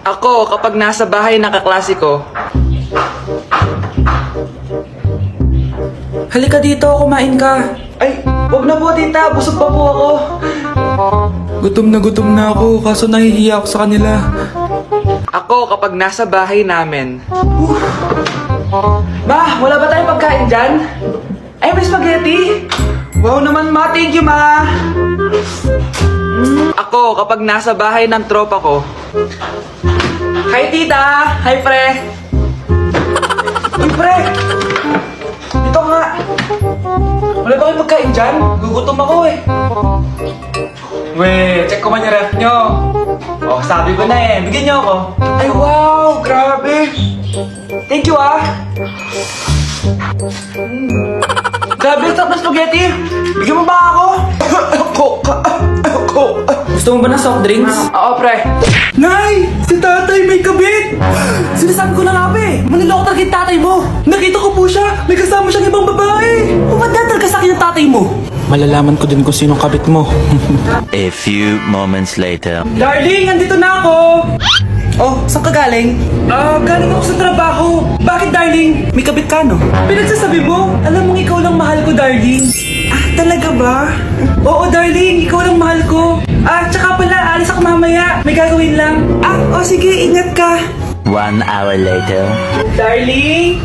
Ako, kapag nasa bahay ng kaklase ko. Halika dito, kumain ka. Ay, wag na po tita, busog pa po ako. Gutom na ako, kaso nahihiya ako sa kanila. Ako, kapag nasa bahay namin. Ma, wala ba tayong pagkain dyan? Ay, may spaghetti? Wow naman ma, thank you ma. Ako, kapag nasa bahay ng tropa ko. Hi tita! Hi pre! Uy pre! Dito nga! Wala ba kayong pagkain dyan? Gugutom ako eh. Weh, check ko man yung ref nyo. Oh, sabi ko na eh. Bigyan nyo ako. Ay wow! Grabe! Thank you ah! Grabe, sarap na spaghetti! Bigyan mo ba ako? Gusto mo ba ng soft drinks? Oo, pre. Nay! Si tatay may kabit! Sinasabi ko na nga, be! Maniloko talaga yung tatay mo! Nakita ko po siya! May kasama siyang ibang babae! Ba't talaga sa akin yung tatay mo? Malalaman ko din kung sinong kabit mo. A few moments later. Darling, andito na ako! Oh, saan ka galing? Galing ako sa trabaho. Bakit, darling? May kabit ka, no? Pinagsasabi mo? Alam mong ikaw lang mahal ko, darling. Talaga ba? Oo, darling. Ikaw lang mahal ko. Tsaka pala, alis ako mamaya. May gagawin lang. Sige. Ingat ka. 1 hour later. Darling?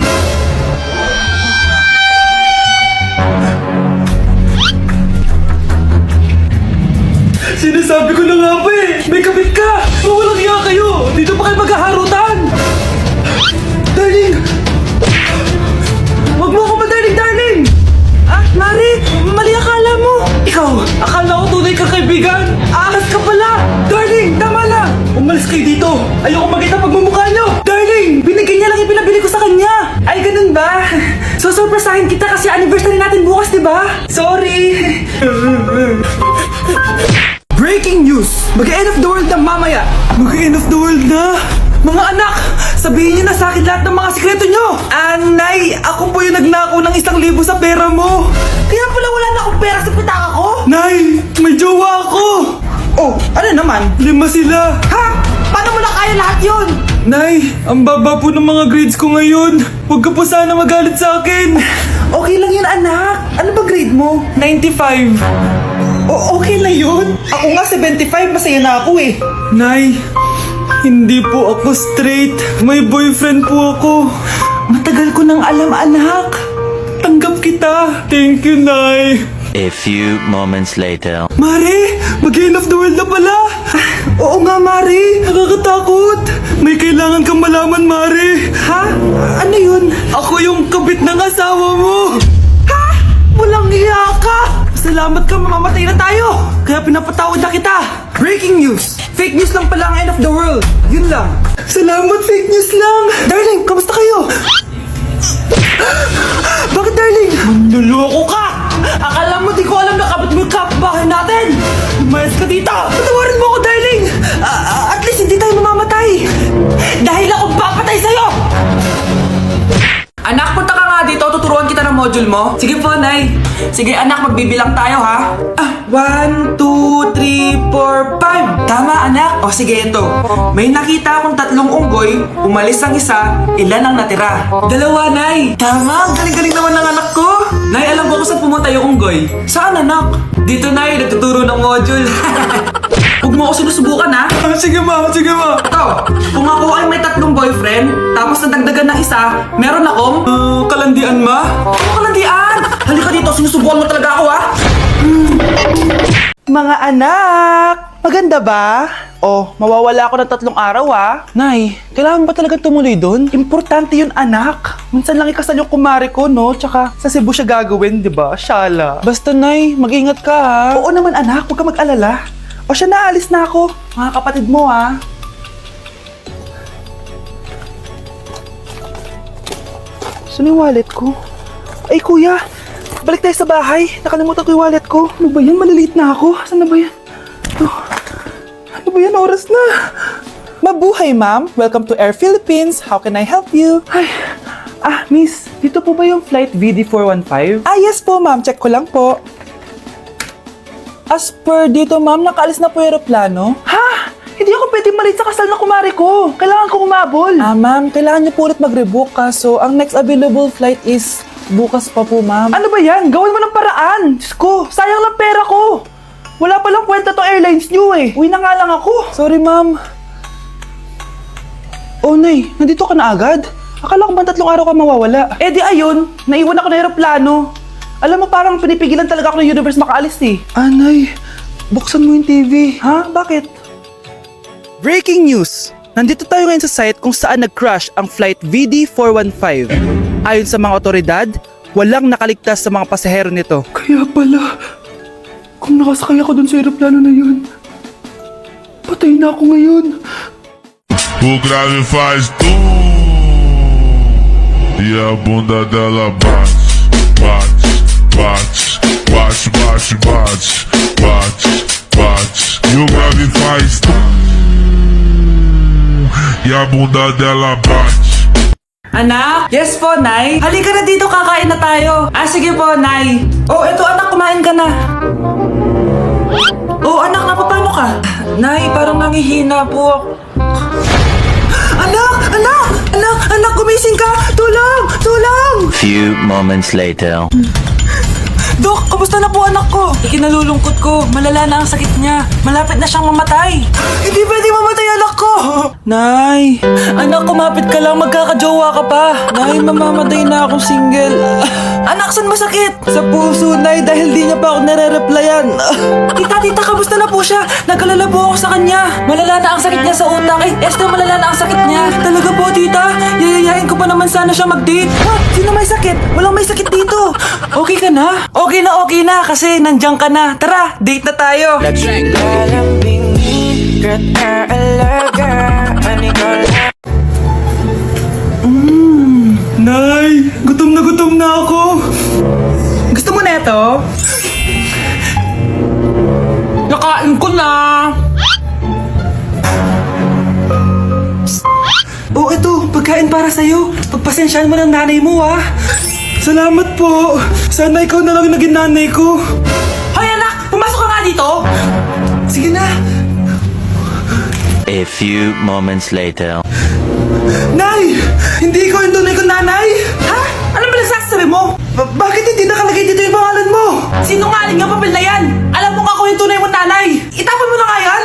Sinasabi ko na nga ba eh! May kabit ka! Mawalang hiya kayo! Dito pa kayo maghaharutan! Darling! Huwag mo ako darling! Mari! Mali akala mo! Ikaw! Akala ko tunay kang kaibigan! Ahas ka pala! Darling! Tama na! Umalis kayo dito! Ayoko makita pagmumukha nyo! Darling! Binigyan niya lang yung pinabili ko sa kanya! Ay, ganun ba? So, surpresahin kita kasi anniversary natin bukas, di ba? Sorry! Breaking news! Mag-end of the world na mamaya! Mag-end of the world na? Mga anak! Sabihin niyo na sa akin lahat ng mga sikreto niyo! Nay! Ako po yung nagnakaw ng 1,000 sa pera mo! Kaya pala wala na akong pera sa pitaka ko? Nay! May jowa ako! Oh, ano naman? 5 sila! Ha? Paano mo na kaya lahat yun? Nay, ang baba po ng mga grades ko ngayon. Huwag ka po sana magalit sa akin. Okay lang yun, anak. Ano ba grade mo? 95. Okay na yun. Ako nga 75, masaya na ako eh. Nay, hindi po ako straight. May boyfriend po ako. Matagal ko nang alam, anak. Tanggap kita. Thank you, Nay. A few moments later. Mari, mag-end of the world na pala. Oo nga, Mari. Nakakatakot. May kailangan kang malaman, Mari. Ha? Ano yun? Ako yung kabit ng asawa mo. Ha? Walang iya ka. Salamat ka, mamamatay na tayo. Kaya pinapatawad na kita. Breaking news. Fake news lang pala ang end of the world. Yun lang. Salamat, fake news lang. Darling, kamusta kayo? Bakit, darling? Manluloko ka! Akala mo di ko alam na kabit mo yung kapitbahay natin! Umayos ka dito! Patawarin mo ako, darling! At least hindi tayo mamamatay! Dahil ako papatay sa'yo! Anak, punta ka nga dito. Tuturuan kita ng module mo. Sige po, Nay. Sige, anak, magbibilang tayo, ha? 1, 2, 3, 4, 5. Tama, anak. O, sige, ito. May nakita akong 3 unggoy. Umalis ang isa. Ilan ang natira? 2, Nay. Tama, ang galing-galing naman ng anak ko. Nay, alam ko kung saan pumunta yung unggoy. Saan, anak? Dito, Nay. Nagtuturo ng module. Huwag mo ako sinusubukan, ha? Sige, ma. Sige, ma. Ito, kung ako ay may 3 boyfriend, tapos nadagdagan ng isa, meron akong... kalandian, ma? Ano kalandian? Halika dito, sinusubukan mo talaga ako, ha? Mga anak, maganda ba? Mawawala ako ng 3 araw, ha? Nay, kailangan ba talaga tumuloy doon? Importante yun, anak. Minsan lang ikasal yung kumare ko, no? Tsaka sa Cebu siya gagawin, di ba? Shala. Basta, Nay, mag-ingat ka, ha? Oo naman, anak. Huwag ka mag-alala. Siya, naalis na ako. Mga kapatid mo, ha? Saan yung wallet ko? Ay, kuya! Balik tayo sa bahay. Nakalimutan ko yung wallet ko. Ano ba yan? Maliliit na ako. Saan na ba yan? Ano ba yan? Oras na. Mabuhay, ma'am. Welcome to Air Philippines. How can I help you? Ay, miss. Dito po ba yung flight VD415? Yes po, ma'am. Check ko lang po. As per dito, ma'am, nakaalis na po yung aeroplano. Ha? Hindi ako pwedeng malate sa kasal na kumari ko. Kailangan ko umabol. Ma'am, kailangan niyo po ulit mag-rebook. Kaso, ang next available flight is bukas pa po, ma'am. Ano ba yan? Gawin mo ng paraan. Diyos ko, sayang lang pera ko. Wala palang kwenta tong airlines niyo eh. Uwi na nga lang ako. Sorry, ma'am. Oh, Nay, nandito ka na agad? Akala ko ba 3 araw ka mawawala? Eh di ayun, naiwan ako ng aeroplano. Alam mo, parang pinipigilan talaga ako ng universe makaalis eh. Nay, buksan mo yung TV. Ha? Bakit? Breaking news! Nandito tayo ngayon sa site kung saan nag-crash ang flight VD415. Ayon sa mga otoridad, walang nakaligtas sa mga pasahero nito. Kaya pala, kung nakasakay ako dun sa aeroplano na yun, patay na ako ngayon. O grave faz e a bunda dela bate, bate, bate, bate, bate, bate, bate. E o grave faz e a bunda dela bate. Anak? Yes po, Nay. Halika na dito, kakain na tayo. Sige po, Nay. Eto anak, kumain ka na. Anak, napapano ka? Nay, parang nangihina po ako. Anak, gumising ka! Tulong! Few moments later. Dok, kamusta na po anak ko? Ikinalulungkot ko, malala na ang sakit niya. Malapit na siyang mamatay. Hindi pwede mamatay anak ko! Nay, anak, kumapit ka lang, magkakajowa ka pa. Nay, mamamatay na akong single. Anak, saan masakit? Sa puso, Nay, dahil di niya pa ako nare-replyan. Tita, kamusta na po siya? Nag-alala po ako sa kanya. Malala na ang sakit niya sa utak. Esther, malala na ang sakit niya. Talaga po, tita? Yayayain ko pa naman sana siya mag-date. Ha? Sino may sakit? Walang may sakit dito. Okay ka na? Okay na, kasi nandiyan ka na. Tara, date na tayo. Nay, gutom na ako. Gusto mo na ito? Nakain ko na. Ito, pagkain para sa'yo. Pagpasensyahan mo ng nanay mo, ha? Salamat po. Sana ikaw na lang naging nanay ko. Hoy, anak! Pumasok ka nga dito! Sige na. A few moments later. Nay! Hindi ikaw yung tunay kong nanay? Ha? Ano ba nagsasabi mo? Bakit hindi nakalagay dito yung pangalan mo? Sinungaling ang papel na yan! Alam mo nga ako yung tunay mong nanay! Itapon mo na nga yan!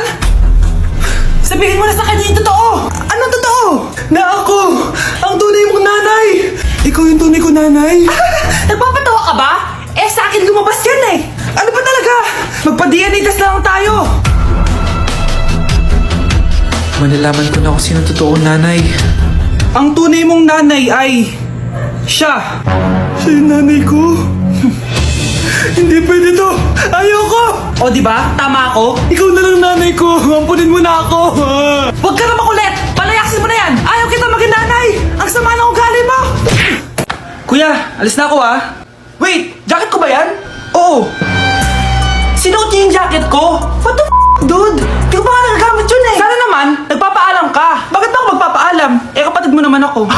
Sabihin mo na sa kanya yung totoo! Anong totoo? Na ako! Ang tunay mong nanay! Ikaw yung tunay kong nanay? Nagpapatawa ka ba? Sa akin lumabas yan eh! Ano ba talaga? Magpa-DNA test na lang tayo! Malalaman ko na kung sino totoong nanay. Ang tunay mong nanay ay siya. Siya yung nanay ko. Hindi pwede to. Ayoko. O diba? Tama ako? Ikaw na lang nanay ko. Ampunin mo na ako. Huwag ka na makulit. Palayasin mo na yan. Ayaw kita maging nanay. Ang sama ng ugali mo. Kuya, alis na ako Wait, jacket ko ba yan? Oo. Sinuot niya yung jacket ko? What the dude? Di ko pa nga nagagamit yun eh. Sana naman, nagpapaalam ka. Bakit ako magpapaalam? Kapatid mo naman ako.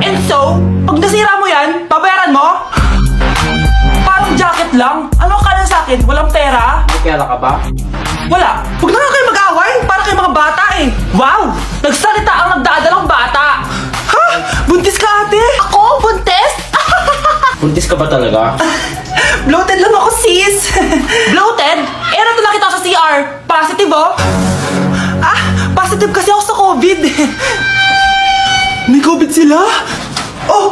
And so, pag nasira mo yan, babayaran mo? Parang jacket lang. Ano ka na sa akin? Walang pera? May pera ka ba? Wala. Huwag na nga kayo mag-away. Para kayo mga bata eh. Wow! Nagsalita ang nagdadalang bata. Ha? Buntis ka ate? Ako? Buntis? Buntis ka ba talaga? Bloated lang ako, sis. Bloated? Nato lang kita sa CR. Positive, oh. Positive kasi ako sa COVID. May COVID sila?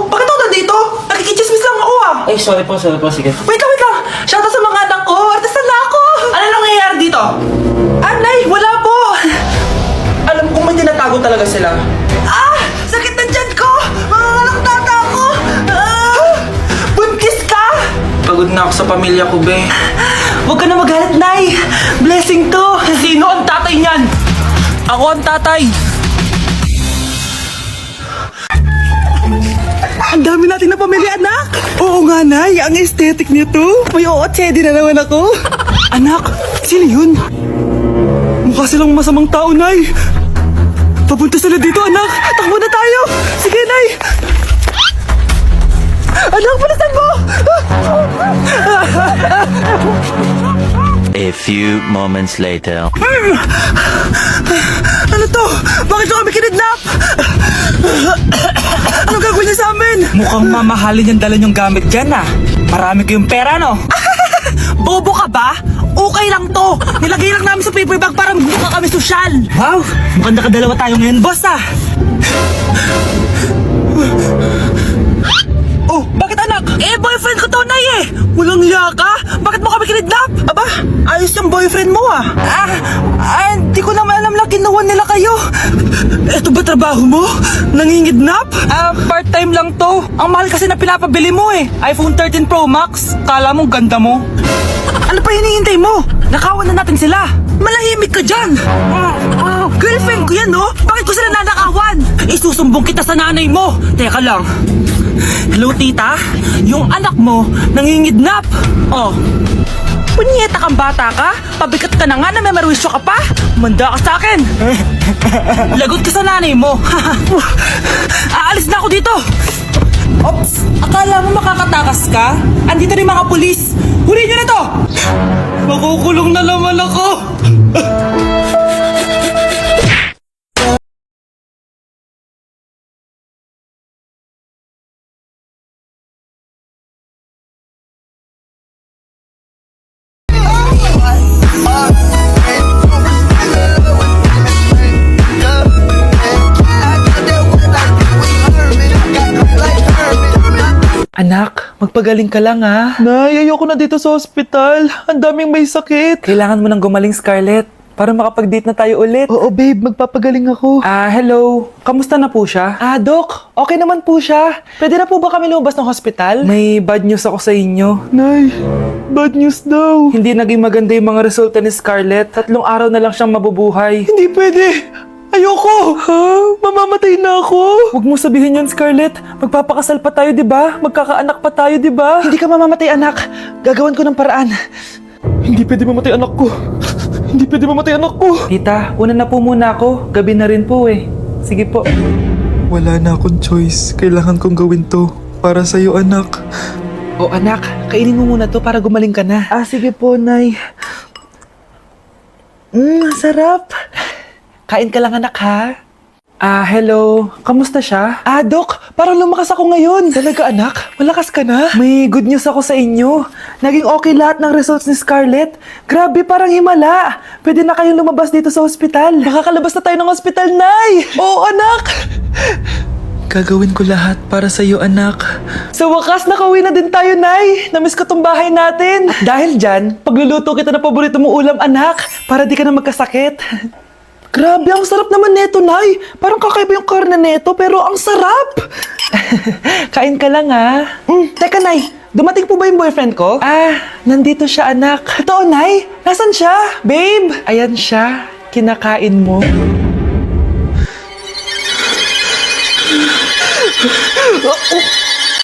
Bakit ako nandito? Nakikichismis lang ako, Ay, sorry po, sige. Wait lang. Shoutout sa mga anak ko. Artisan na ako. Ano nangyayari dito? Nay, wala po. Alam kong may tinatago talaga sila. Sakit na dyan ko. Manganganak tata ako. Buntis ka? Pagod na ako sa pamilya ko, be. Huwag ka na magalit, Nay. Blessing to. Sino ang tatay niyan? Ako ang tatay. Ang dami natin na pamilya, anak! Oo nga, Nay. Ang aesthetic nito. May ootsedi na naman ako. Anak, sino yun? Mukha silang masamang tao, Nay. Papunta sila dito, anak. Takbo na tayo. Sige, Nay. Anak, palasan mo! A few moments later. Ano to? Bakit nyo kami kinidnap? Anong gagawin niya sa amin? Mukhang mamahalin yung dala nyong gamit dyan ah. Marami kayong pera no? Bobo ka ba? Okay lang to. Nilagay lang namin sa paper bag para mukha kami sosyal. Wow, mukhang nakadalawa tayo ngayon, boss ah. Oh, bakit anak? Boyfriend ko to, Nay eh. Walang hiya ka? Bakit mo kami kinidnap? Aba, ayos yung boyfriend mo ah. Hindi ko naman alam lang kinuha nila kayo. Eto ba trabaho mo? Nangingidnap? Part-time lang to. Ang mahal kasi na pinapabili mo eh. iPhone 13 Pro Max. Kala mo ganda mo. Ano pa hinihintay mo? Nakawan na natin sila. Malahimik ka dyan. Girlfriend ko yan no? Bakit ko sila nanakawan? Isusumbong kita sa nanay mo. Teka lang. Hello, tita? Yung anak mo, nangingidnap. Oh. Punyeta kang bata ka? Pabigat ka na nga na may marwisyo ka pa? Manda ka sa akin. Lagot ka sa nanay mo. Aalis na ako dito. Ops, akala mo makakatakas ka? Andito rin mga pulis. Huli niyo na to! Makukulong na naman ako. Anak, magpagaling ka lang ha. Nay, ayoko na dito sa ospital. Ang daming may sakit. Kailangan mo nang gumaling, Scarlett. Para makapag-date na tayo ulit. Oo, babe. Magpapagaling ako. Hello. Kamusta na po siya? Doc. Okay naman po siya. Pwede na po ba kami lumabas ng hospital? May bad news ako sa inyo. Nay, bad news daw. Hindi naging maganda yung mga resulta ni Scarlett. 3 araw na lang siyang mabubuhay. Hindi pwede. Ayoko! Ha? Mamamatay na ako? Huwag mo sabihin yun, Scarlett. Magpapakasal pa tayo, di ba? Magkakaanak pa tayo, di ba? Hindi ka mamamatay, anak. Gagawan ko ng paraan. Hindi pwede mamatay anak ko. Hindi pwede mamatay anak ko. Tita, una na po muna ako. Gabi na rin po eh. Sige po. Wala na akong choice. Kailangan kong gawin to. Para sa'yo, anak. O anak, kainin mo muna to para gumaling ka na. Sige po, Nay. Sarap. Kain ka lang anak ha? Hello. Kamusta siya? Doc, parang lumakas ako ngayon. Talaga anak? Malakas ka na? May good news ako sa inyo. Naging okay lahat ng results ni Scarlett. Grabe, parang himala. Pwede na kayong lumabas dito sa ospital. Makakalabas na tayo ng ospital, Nay! Oo, anak! Gagawin ko lahat para sa'yo, anak. Sa wakas, nakauwi na din tayo, Nay. Namiss ko tong bahay natin. At dahil dyan, pagluluto kita na paborito mong ulam, anak. Para di ka na magkasakit. Grabe, ang sarap naman neto, Nay. Parang kakaiba yung karne neto, pero ang sarap. Kain ka lang, ha? Teka, Nay. Dumating po ba yung boyfriend ko? Nandito siya, anak. Totoo, Nay? Nasaan siya? Babe? Ayan siya. Kinakain mo.